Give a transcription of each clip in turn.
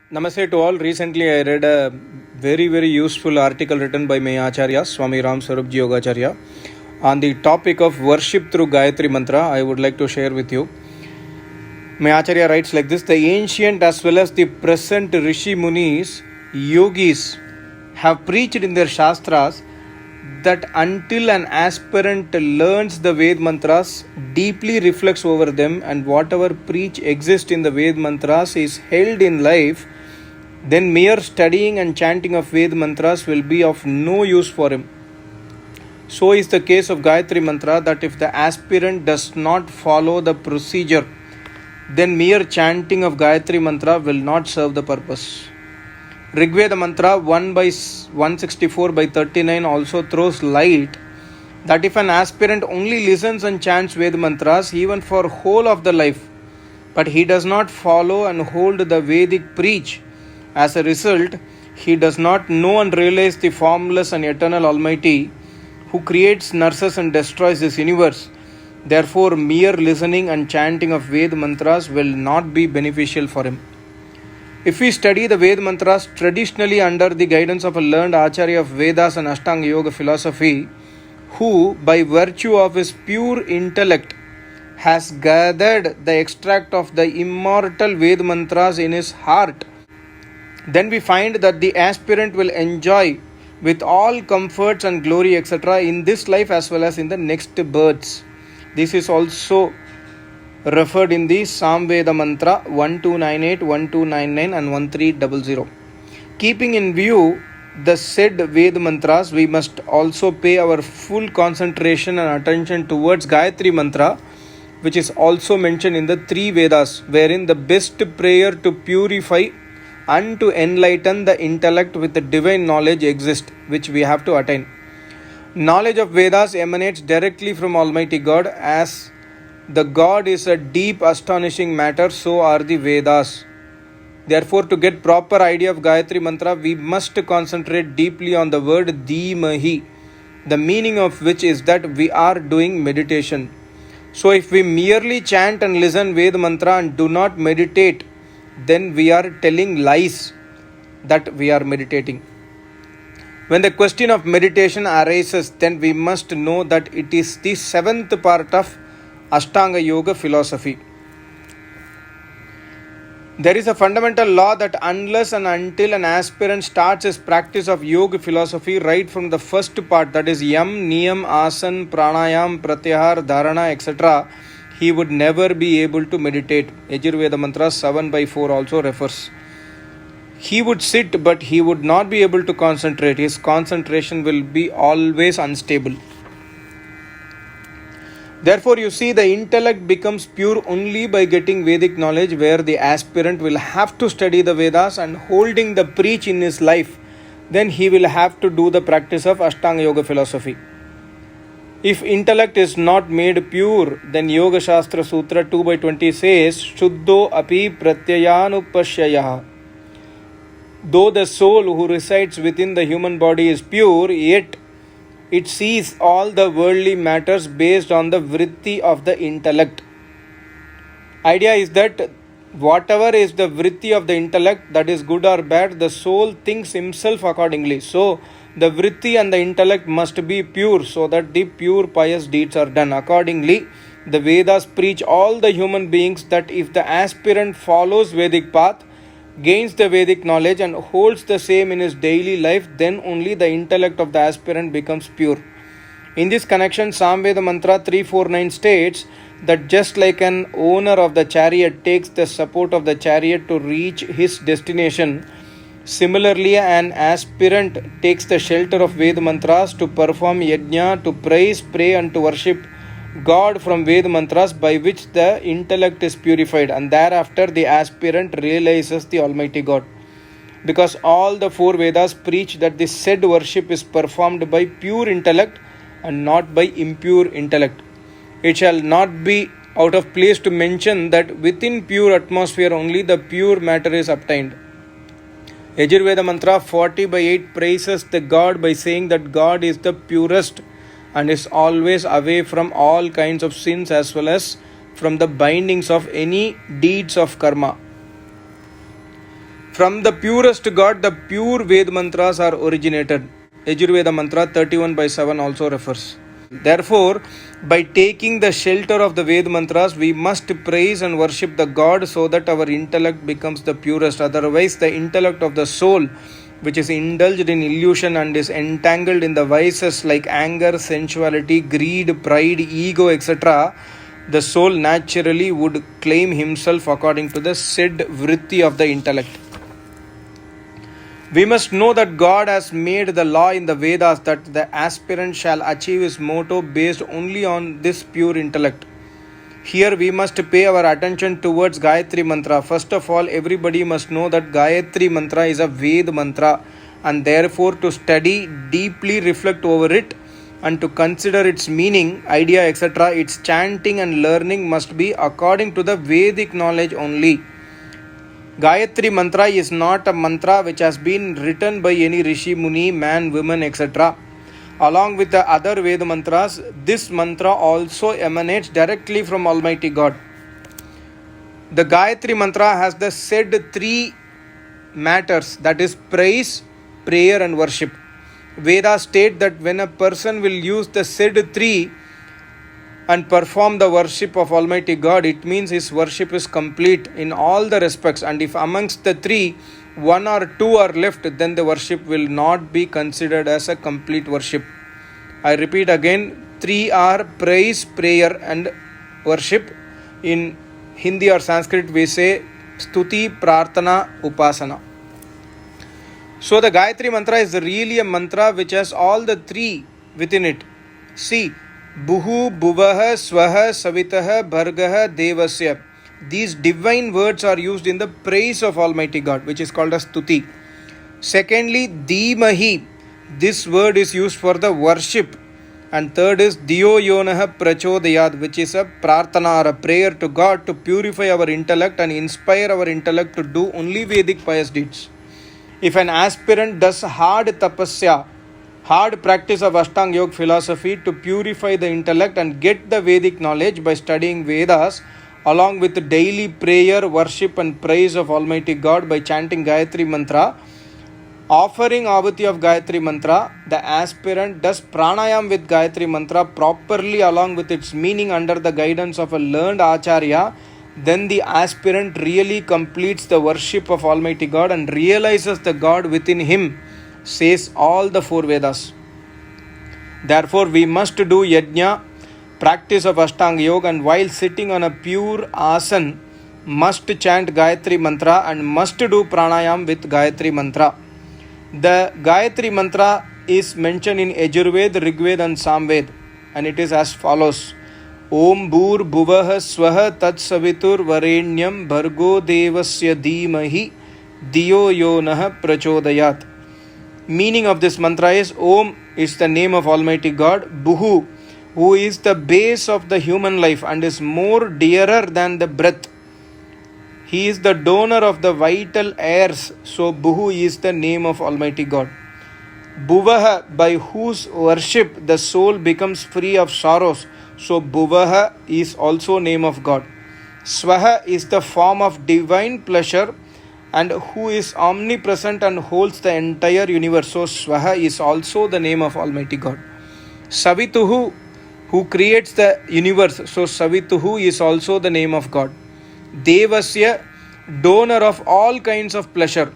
Namaste to all. Recently, I read a very useful article written by my Acharya, Swami Ram Swarup Ji Yogacharya, on the topic of worship through Gayatri Mantra. I would like to share with you. My Acharya writes like this: the ancient as well as the present Rishi Munis, yogis, have preached in their Shastras that until an aspirant learns the Ved mantras, deeply reflects over them, and whatever preach exists in the Ved mantras is held in life, then mere studying and chanting of Ved mantras will be of no use for him. So is the case of Gayatri Mantra, that if the aspirant does not follow the procedure, then mere chanting of Gayatri Mantra will not serve the purpose. Rigveda Mantra 1 by 164 by 39 also throws light that if an aspirant only listens and chants Ved mantras even for whole of the life, but he does not follow and hold the Vedic preach, as a result, he does not know and realize the formless and eternal Almighty who creates, nurses and destroys this universe. Therefore, mere listening and chanting of Ved mantras will not be beneficial for him. If we study the Ved mantras traditionally under the guidance of a learned Acharya of Vedas and Ashtanga Yoga philosophy, who by virtue of his pure intellect has gathered the extract of the immortal Ved mantras in his heart, then we find that the aspirant will enjoy with all comforts and glory etc. in this life as well as in the next births. This is also referred in the Samveda Mantra 1298, 1299 and 1300. Keeping in view the said Ved mantras, we must also pay our full concentration and attention towards Gayatri Mantra, which is also mentioned in the three Vedas, wherein the best prayer to purify and to enlighten the intellect with the divine knowledge exists, which we have to attain. Knowledge of Vedas emanates directly from Almighty God. As the God is a deep, astonishing matter, so are the Vedas. Therefore, to get proper idea of Gayatri Mantra, we must concentrate deeply on the word Dhimahi, the meaning of which is that we are doing meditation. So, if we merely chant and listen Ved Mantra and do not meditate, then we are telling lies that we are meditating. When the question of meditation arises, then we must know that it is the seventh part of Ashtanga Yoga philosophy. There is a fundamental law that unless and until an aspirant starts his practice of yoga philosophy right from the first part, that is Yam, Niyam, Asan, Pranayam, Pratyahar, Dharana, etc., he would never be able to meditate. Yajurveda Mantra 7 by 4 also refers. He would sit, but he would not be able to concentrate. His concentration will be always unstable. Therefore, you see, the intellect becomes pure only by getting Vedic knowledge, where the aspirant will have to study the Vedas and holding the preach in his life. Then he will have to do the practice of Ashtanga Yoga philosophy. If intellect is not made pure, then Yoga Shastra Sutra 2 by 20 says, Shuddho api pratyayanupashyayah. Though the soul who resides within the human body is pure, yet it sees all the worldly matters based on the vritti of the intellect. Idea is that whatever is the vritti of the intellect, that is good or bad, the soul thinks himself accordingly. So, the vritti and the intellect must be pure so that the pure pious deeds are done. Accordingly, the Vedas preach all the human beings that if the aspirant follows Vedic path, gains the Vedic knowledge and holds the same in his daily life, then only the intellect of the aspirant becomes pure. In this connection, Samveda Mantra 349 states that just like an owner of the chariot takes the support of the chariot to reach his destination, similarly an aspirant takes the shelter of Ved mantras to perform yajna, to praise, pray and to worship God from Ved mantras, by which the intellect is purified, and thereafter the aspirant realizes the Almighty God. Because all the four Vedas preach that the said worship is performed by pure intellect and not by impure intellect. It shall not be out of place to mention that within pure atmosphere only the pure matter is obtained. Yajurveda Mantra 40 by 8 praises the God by saying that God is the purest and is always away from all kinds of sins as well as from the bindings of any deeds of karma. From the purest God, the pure Ved mantras are originated. Yajurveda mantra 31/7 also refers. Therefore, by taking the shelter of the Ved mantras, we must praise and worship the God so that our intellect becomes the purest. Otherwise, the intellect of the soul, which is indulged in illusion and is entangled in the vices like anger, sensuality, greed, pride, ego, etc., the soul naturally would claim himself according to the said vritti of the intellect. We must know that God has made the law in the Vedas that the aspirant shall achieve his motto based only on this pure intellect. Here we must pay our attention towards Gayatri Mantra. First of all, everybody must know that Gayatri Mantra is a Ved Mantra, and therefore to study, deeply reflect over it, and to consider its meaning, idea, etc., its chanting and learning must be according to the Vedic knowledge only. Gayatri Mantra is not a mantra which has been written by any Rishi, Muni, man, woman, etc. Along with the other Veda mantras, this mantra also emanates directly from Almighty God. The Gayatri Mantra has the said three matters, that is praise, prayer and worship. Vedas state that when a person will use the said three and perform the worship of Almighty God, it means his worship is complete in all the respects, and if amongst the three, one or two are left, then the worship will not be considered as a complete worship. I repeat again, three are praise, prayer and worship. In Hindi or Sanskrit we say stuti, prarthana, upasana. So the Gayatri Mantra is really a mantra which has all the three within it. See, Buhu, Bhuvaha, Swaha, Savitaha, Bhargaha, Devasya. These divine words are used in the praise of Almighty God, which is called as Stuti. Secondly, Dhimahi. This word is used for the worship. And third is Diyo Yonaha Prachodayat, which is a prarthana or a prayer to God to purify our intellect and inspire our intellect to do only Vedic pious deeds. If an aspirant does hard tapasya, hard practice of Ashtanga Yoga philosophy to purify the intellect and get the Vedic knowledge by studying Vedas, along with the daily prayer, worship and praise of Almighty God by chanting Gayatri Mantra, offering Ahuti of Gayatri Mantra, the aspirant does pranayam with Gayatri Mantra properly along with its meaning under the guidance of a learned Acharya, then the aspirant really completes the worship of Almighty God and realizes the God within him, says all the four Vedas. Therefore, we must do yajna, practice of Ashtanga Yoga, and while sitting on a pure asan, must chant Gayatri Mantra and must do pranayam with Gayatri Mantra. The Gayatri Mantra is mentioned in Yajurveda, Rigveda and Samveda, and it is as follows. Om Bhur Bhuvaha Swaha Tat Savitur Varenyam Bhargo Devasya Dhimahi Diyo Yonaha Prachodayat. Meaning of this mantra is Om is the name of Almighty God, Bhuhu, who is the base of the human life and is more dearer than the breath. He is the donor of the vital airs, so Bhuhu is the name of Almighty God. Bhuvaha, by whose worship the soul becomes free of sorrows, so Bhuvaha is also name of God. Swaha is the form of divine pleasure and who is omnipresent and holds the entire universe, so Swaha is also the name of Almighty God. Savituhu, who creates the universe, so Savituhu is also the name of God. Devasya, donor of all kinds of pleasure.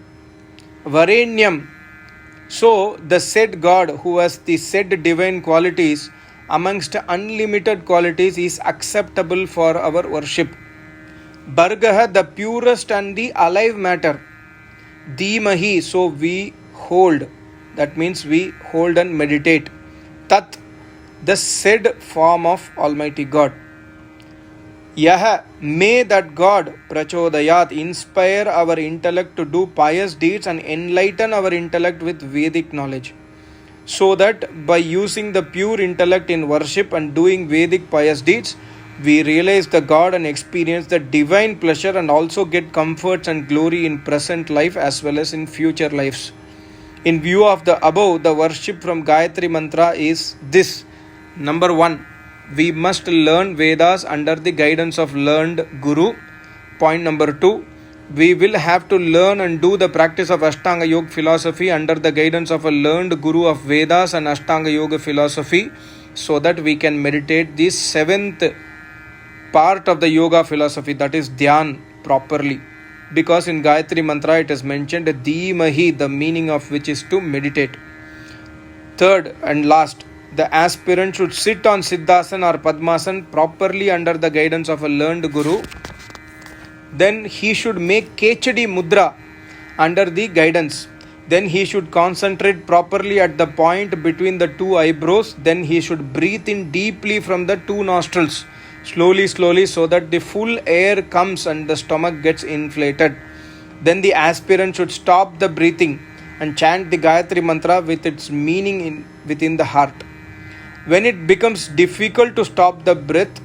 Varenyam, so the said God who has the said divine qualities amongst unlimited qualities is acceptable for our worship. Bhargaha, the purest and the alive matter. Dhimahi, so we hold, that means we hold and meditate. Tat, the said form of Almighty God. Yaha, may that God, Prachodayat, inspire our intellect to do pious deeds and enlighten our intellect with Vedic knowledge, so that by using the pure intellect in worship and doing Vedic pious deeds, we realize the God and experience the divine pleasure and also get comforts and glory in present life as well as in future lives. In view of the above, the worship from Gayatri Mantra is this. Number 1. We must learn Vedas under the guidance of learned Guru. Point number 2. we will have to learn and do the practice of Ashtanga Yoga philosophy under the guidance of a learned guru of Vedas and Ashtanga Yoga philosophy, so that we can meditate the seventh part of the yoga philosophy, that is Dhyan, properly. Because in Gayatri Mantra it is mentioned Dhimahi, the meaning of which is to meditate. Third and last, the aspirant should sit on Siddhasana or Padmasana properly under the guidance of a learned guru. Then he should make Kechadi Mudra under the guidance. Then he should concentrate properly at the point between the two eyebrows. Then he should breathe in deeply from the two nostrils, slowly, so that the full air comes and the stomach gets inflated. Then the aspirant should stop the breathing and chant the Gayatri Mantra with its meaning within the heart. When it becomes difficult to stop the breath,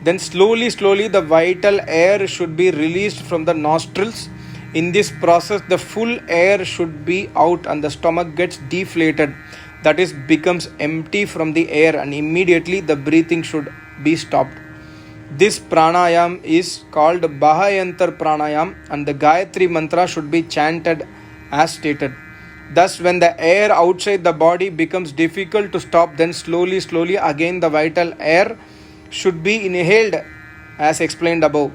then slowly the vital air should be released from the nostrils. In this process, the full air should be out and the stomach gets deflated. That is, becomes empty from the air, and immediately the breathing should be stopped. This pranayam is called Bahayantar pranayam, and the Gayatri Mantra should be chanted as stated. Thus, when the air outside the body becomes difficult to stop, then slowly again the vital air should be inhaled as explained above.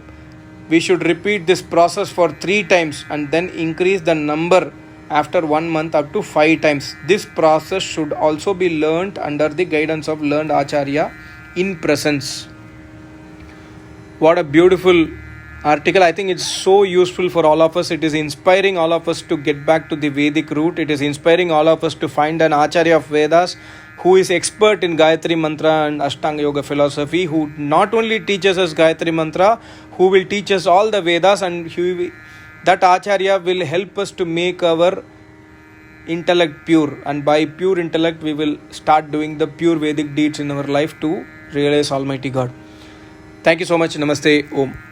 We should repeat this process for 3 times and then increase the number after 1 month up to 5 times. This process should also be learnt under the guidance of learned Acharya in presence. What a beautiful article. I think it's so useful for all of us. It is inspiring all of us to get back to the Vedic root. It is inspiring all of us to find an Acharya of Vedas who is expert in Gayatri Mantra and Ashtanga Yoga philosophy, who not only teaches us Gayatri Mantra, who will teach us all the Vedas, and that Acharya will help us to make our intellect pure, and by pure intellect we will start doing the pure Vedic deeds in our life to realize Almighty God. Thank you so much. Namaste. Om.